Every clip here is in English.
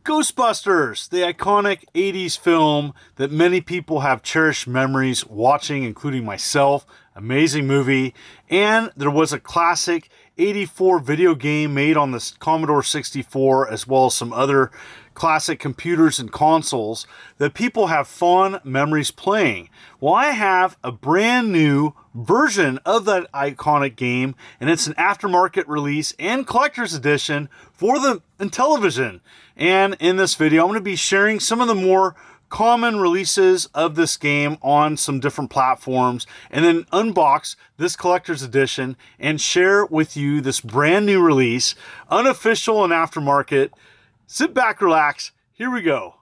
Ghostbusters, the iconic 80s film that many people have cherished memories watching, including myself. Amazing movie. And there was a classic 84 video game made on the Commodore 64, as well as some other classic computers and consoles that people have fond memories playing. Well, I have a brand new version of that iconic game, and it's an aftermarket release and collector's edition for the Intellivision. And in this video, I'm going to be sharing some of the more common releases of this game on some different platforms, and then unbox this collector's edition and share with you this brand new release, unofficial and aftermarket. Sit back, relax, here we go.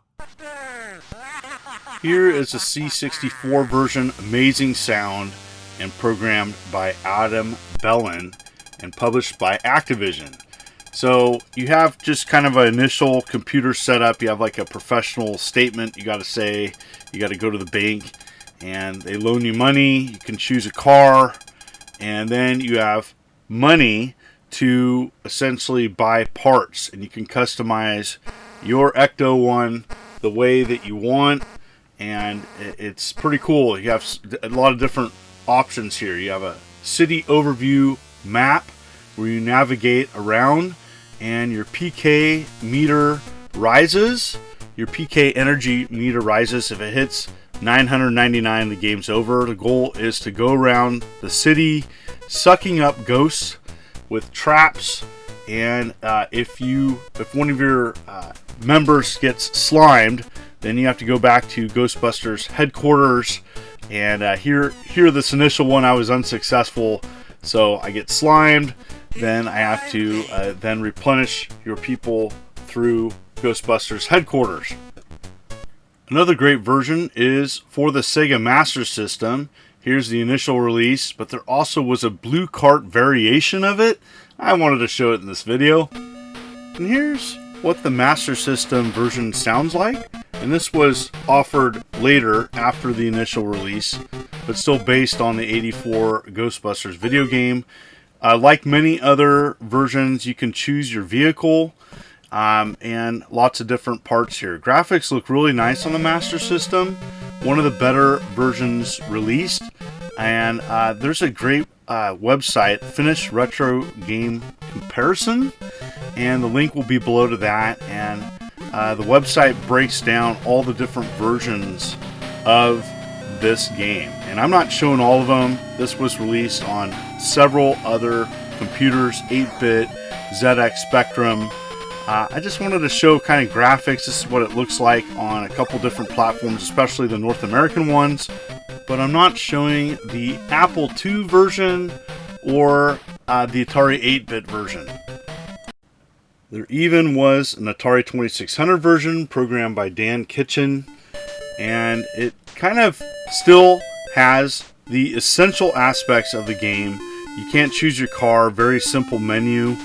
Here is a C64 version, amazing sound, and programmed by Adam Bellin and published by Activision. So you have just kind of an initial computer setup. You have like a professional statement you got to say. You got to go to the bank and they loan you money. You can choose a car, and then you have money to essentially buy parts, and you can customize your Ecto one the way that you want, and it's pretty cool. You have a lot of different options here. You have a city overview map where you navigate around, and your PK meter rises. Your PK energy meter rises. If it hits 999, the game's over. The goal is to go around the city sucking up ghosts with traps, and if one of your members gets slimed, then you have to go back to Ghostbusters headquarters. And here this initial one I was unsuccessful, so I get slimed. Then I have to then replenish your people through Ghostbusters headquarters. Another great version is for the Sega Master System. Here's the initial release, but there also was a blue cart variation of it. I wanted to show it in this video. And here's what the Master System version sounds like. And this was offered later after the initial release, but still based on the 84 Ghostbusters video game. Like many other versions, you can choose your vehicle and lots of different parts here. Graphics look really nice on the Master System. One of the better versions released, and there's a great website, Finnish Retro Game Comparison, and the link will be below to that. And the website breaks down all the different versions of this game, and I'm not showing all of them. This was released on several other computers, 8-bit, ZX Spectrum. I just wanted to show kind of graphics. This is what it looks like on a couple different platforms, especially the North American ones. But I'm not showing the Apple II version or the Atari 8-bit version. There even was an Atari 2600 version programmed by Dan Kitchen, and it kind of still has the essential aspects of the game. You can't choose your car, very simple menu,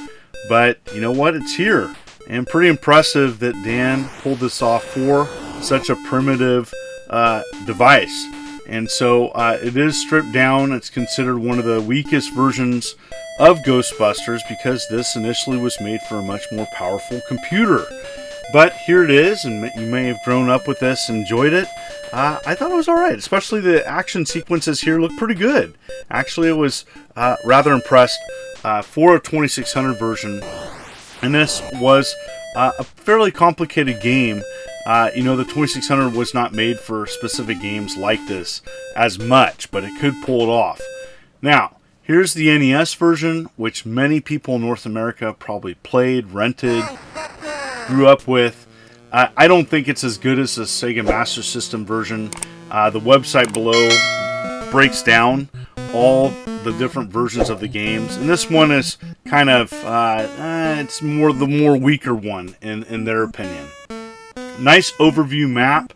but you know what? It's here. And pretty impressive that Dan pulled this off for such a primitive device. And so it is stripped down. It's considered one of the weakest versions of Ghostbusters because this initially was made for a much more powerful computer. But here it is, and you may have grown up with this and enjoyed it. I thought it was alright, especially the action sequences here look pretty good. Actually, I was rather impressed for a 2600 version. And this was a fairly complicated game. The 2600 was not made for specific games like this as much, but it could pull it off. Now, here's the NES version, which many people in North America probably played, rented, grew up with. I don't think it's as good as the Sega Master System version. The website below breaks down all the different versions of the games, and this one is kind of it's the more weaker one in their opinion. Nice overview map,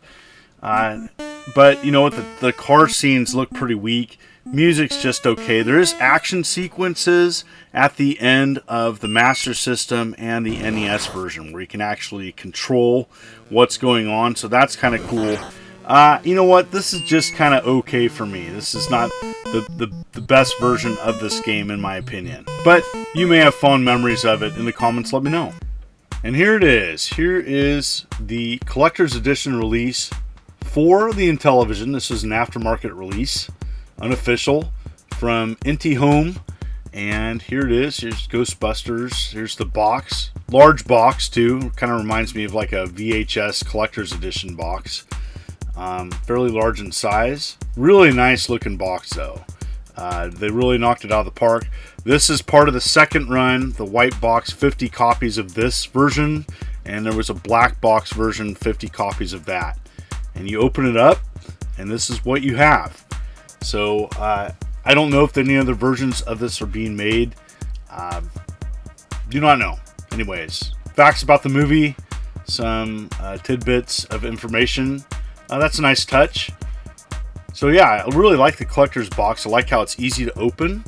but you know what, the car scenes look pretty weak. Music's just okay. There is action sequences at the end of the Master System and the NES version where you can actually control what's going on, so that's kind of cool. You know what? This is just kind of okay for me. This is not the best version of this game in my opinion. But you may have fond memories of it. In the comments, let me know. And here it is. Here is the collector's edition release for the Intellivision. This is an aftermarket release, unofficial, from Inti Home. And here it is. Here's Ghostbusters. Here's the box. Large box, too. Kind of reminds me of like a VHS collector's edition box. Fairly large in size. Really nice looking box, though. They really knocked it out of the park. This is part of the second run, the white box, 50 copies of this version. And there was a black box version, 50 copies of that. And you open it up, and this is what you have. So, I don't know if any other versions of this are being made. Do not know. Anyways, facts about the movie, some tidbits of information. That's a nice touch. So yeah, I really like the collector's box. I like how it's easy to open.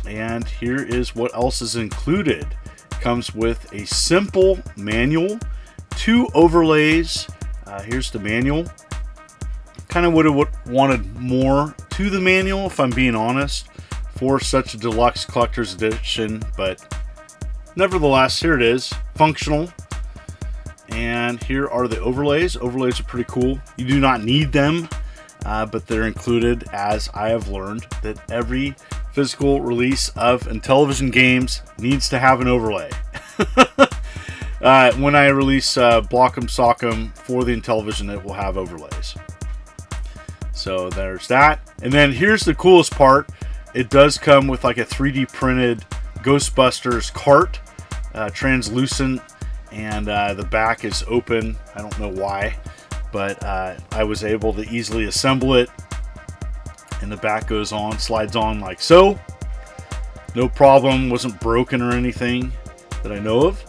And here is what else is included. It comes with a simple manual, 2 overlays. Here's the manual. Kind of would have wanted more to the manual, if I'm being honest, for such a deluxe collector's edition, but nevertheless, here it is, functional. And here are the overlays. Overlays are pretty cool. You do not need them, but they're included, as I have learned that every physical release of Intellivision games needs to have an overlay. When I release Block'em Sock'em for the Intellivision, it will have overlays. So there's that. And then here's the coolest part. It does come with like a 3D printed Ghostbusters cart, translucent, and the back is open. I don't know why, but I was able to easily assemble it. And the back goes on, slides on like so. No problem, wasn't broken or anything that I know of.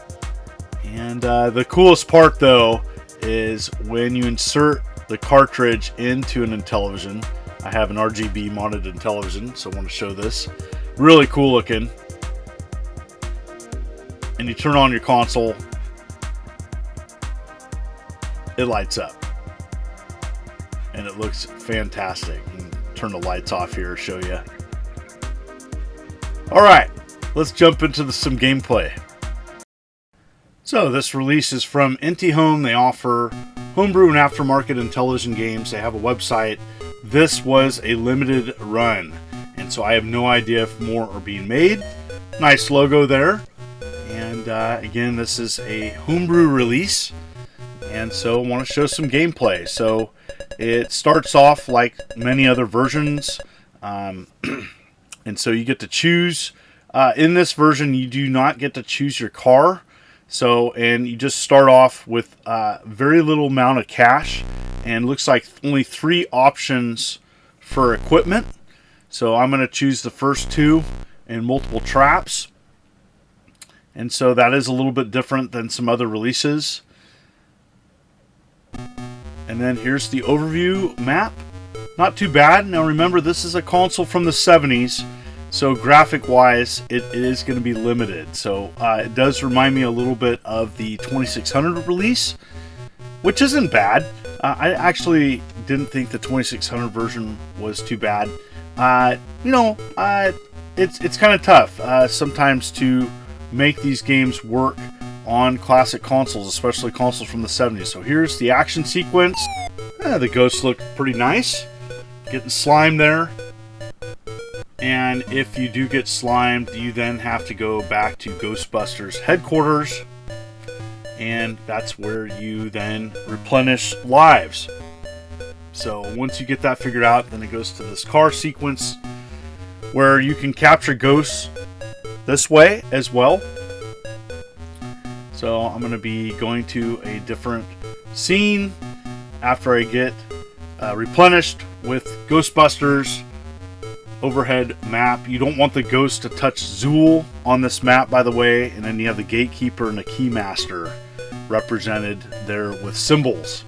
And the coolest part though is when you insert the cartridge into an Intellivision. I have an RGB modded Intellivision, so I want to show this. Really cool looking. And you turn on your console, it lights up. And it looks fantastic. Turn the lights off here to show you. Alright, let's jump into some gameplay. So this release is from Inti Home. They offer Homebrew and Aftermarket Intellivision games. They have a website. This was a limited run, and so I have no idea if more are being made. Nice logo there. And again, this is a Homebrew release, and so I want to show some gameplay. So it starts off like many other versions, and so you get to choose. In this version, you do not get to choose your car. So, and you just start off with very little amount of cash, and looks like only 3 options for equipment. So I'm going to choose the first 2 and multiple traps. And so that is a little bit different than some other releases. And then here's the overview map. Not too bad. Now remember, this is a console from the 70s. So graphic wise, it is going to be limited. So it does remind me a little bit of the 2600 release, which isn't bad. I actually didn't think the 2600 version was too bad. It's kind of tough sometimes to make these games work on classic consoles, especially consoles from the 70s. So here's the action sequence. The ghosts look pretty nice. Getting slime there. And if you do get slimed, you then have to go back to Ghostbusters headquarters, and that's where you then replenish lives. So once you get that figured out, then it goes to this car sequence where you can capture ghosts this way as well. So I'm going to be going to a different scene after I get replenished with Ghostbusters. Overhead map. You don't want the ghost to touch Zool on this map, by the way. And then you have the gatekeeper and the keymaster represented there with symbols.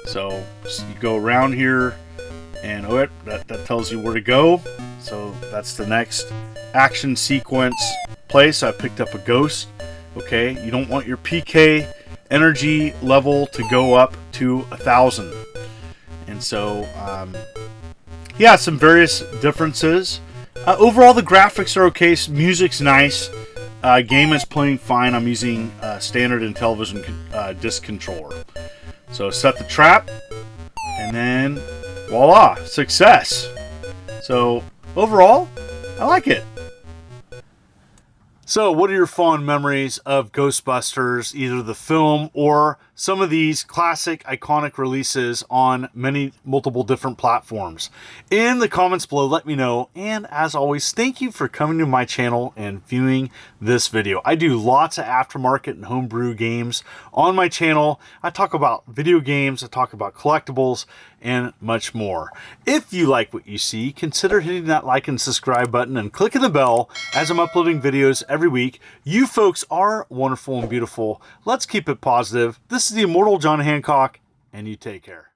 So you go around here, and that tells you where to go. So that's the next action sequence place. I picked up a ghost. Okay, you don't want your PK energy level to go up to 1,000. And so yeah, some various differences. Overall, the graphics are okay. Music's nice. Game is playing fine. I'm using standard Intellivision disc controller. So set the trap, and then voila, success. So overall, I like it. So what are your fond memories of Ghostbusters, either the film or some of these classic iconic releases on multiple different platforms? In the comments below, let me know. And as always, thank you for coming to my channel and viewing this video. I do lots of aftermarket and homebrew games on my channel. I talk about video games, I talk about collectibles, and much more. If you like what you see, consider hitting that like and subscribe button and clicking the bell as I'm uploading videos every week. You folks are wonderful and beautiful. Let's keep it positive. This is the immortal John Hancock, and you take care.